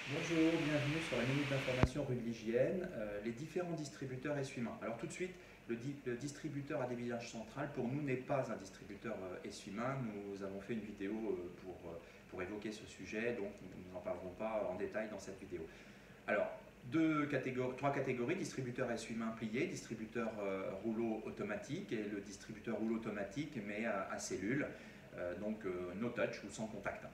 Bonjour, bienvenue sur la minute d'information rue de l'hygiène, les différents distributeurs essuie-mains. Alors tout de suite, le distributeur à dévissage central pour nous n'est pas un distributeur essuie-mains. Nous avons fait une vidéo pour évoquer ce sujet, donc nous n'en parlerons pas en détail dans cette vidéo. Alors, trois catégories, distributeur essuie-mains plié, distributeur rouleau automatique et le distributeur rouleau automatique mais à cellule, donc no touch ou sans contact.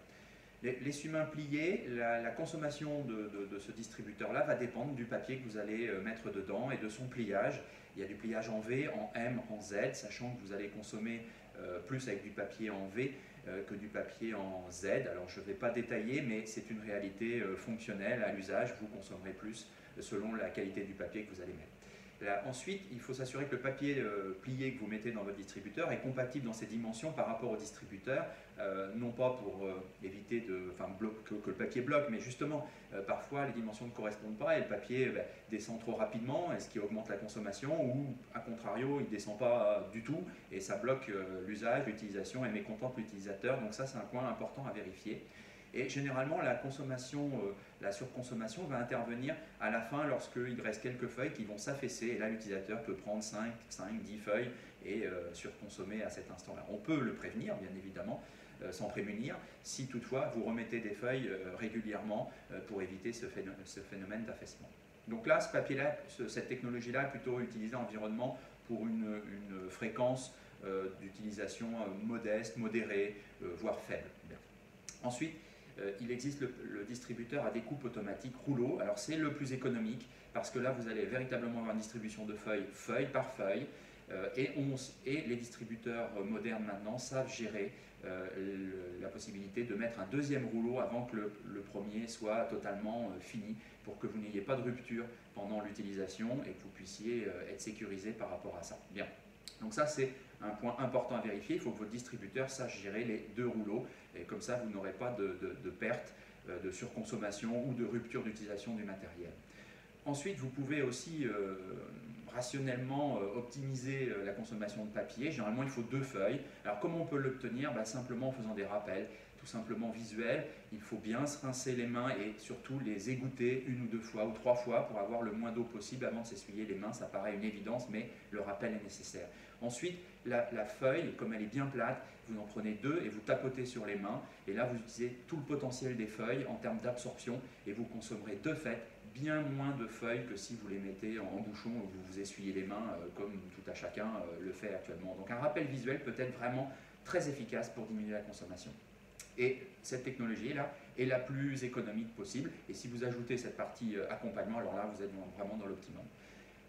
L'essuie-mains plié, la consommation de ce distributeur-là va dépendre du papier que vous allez mettre dedans et de son pliage. Il y a du pliage en V, en M, en Z, sachant que vous allez consommer plus avec du papier en V que du papier en Z. Alors je ne vais pas détailler, mais c'est une réalité fonctionnelle à l'usage. Vous consommerez plus selon la qualité du papier que vous allez mettre. Ensuite, il faut s'assurer que le papier plié que vous mettez dans votre distributeur est compatible dans ses dimensions par rapport au distributeur, non pas pour éviter que le papier bloque, mais justement, parfois les dimensions ne correspondent pas et le papier descend trop rapidement, ce qui augmente la consommation, ou à contrario, il ne descend pas du tout et ça bloque l'usage, l'utilisation et mécontente l'utilisateur. Donc ça, c'est un point important à vérifier. Et généralement, la surconsommation va intervenir à la fin lorsqu'il reste quelques feuilles qui vont s'affaisser. Et là, l'utilisateur peut prendre 5, 10 feuilles et surconsommer à cet instant-là. On peut le prévenir, bien évidemment, s'en prémunir, si toutefois vous remettez des feuilles régulièrement pour éviter ce phénomène d'affaissement. Donc là, ce papier-là, cette technologie-là est plutôt utilisée en environnement pour une fréquence d'utilisation modeste, modérée, voire faible. Bien. Ensuite, il existe le distributeur à découpe automatique rouleau. Alors c'est le plus économique parce que là vous allez véritablement avoir une distribution de feuilles, feuille par feuille. Et les distributeurs modernes maintenant savent gérer la possibilité de mettre un deuxième rouleau avant que le premier soit totalement fini pour que vous n'ayez pas de rupture pendant l'utilisation et que vous puissiez être sécurisé par rapport à ça. Bien. Donc ça, c'est un point important à vérifier. Il faut que votre distributeur sache gérer les deux rouleaux. Et comme ça, vous n'aurez pas de perte, de surconsommation ou de rupture d'utilisation du matériel. Ensuite, vous pouvez aussi rationnellement optimiser la consommation de papier. Généralement, il faut 2 feuilles. Alors, comment on peut l'obtenir? Simplement en faisant des rappels, tout simplement visuels. Il faut bien se rincer les mains et surtout les égoutter 1 ou 2 fois ou 3 fois pour avoir le moins d'eau possible avant de s'essuyer les mains. Ça paraît une évidence, mais le rappel est nécessaire. Ensuite, la feuille, comme elle est bien plate, vous en prenez 2 et vous tapotez sur les mains. Et là, vous utilisez tout le potentiel des feuilles en termes d'absorption et vous consommerez de fait bien moins de feuilles que si vous les mettez en bouchon ou vous vous essuyez les mains comme tout à chacun le fait actuellement. Donc un rappel visuel peut être vraiment très efficace pour diminuer la consommation. Et cette technologie-là est la plus économique possible. Et si vous ajoutez cette partie accompagnement, alors là, vous êtes vraiment dans l'optimum.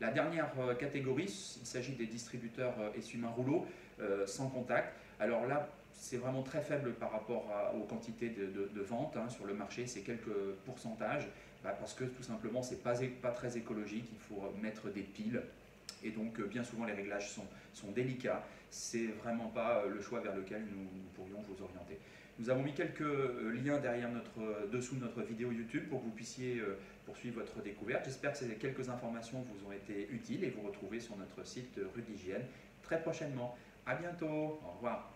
La dernière catégorie, il s'agit des distributeurs essuie-mains rouleau sans contact. Alors là, c'est vraiment très faible par rapport aux quantités de vente sur le marché, c'est quelques pourcentages, parce que tout simplement, c'est pas très écologique, il faut mettre des piles. Et donc, bien souvent, les réglages sont délicats. C'est vraiment pas le choix vers lequel nous pourrions vous orienter. Nous avons mis quelques liens dessous de notre vidéo YouTube pour que vous puissiez poursuivre votre découverte. J'espère que ces quelques informations vous ont été utiles et vous retrouvez sur notre site Rue de l'Hygiène très prochainement. À bientôt. Au revoir.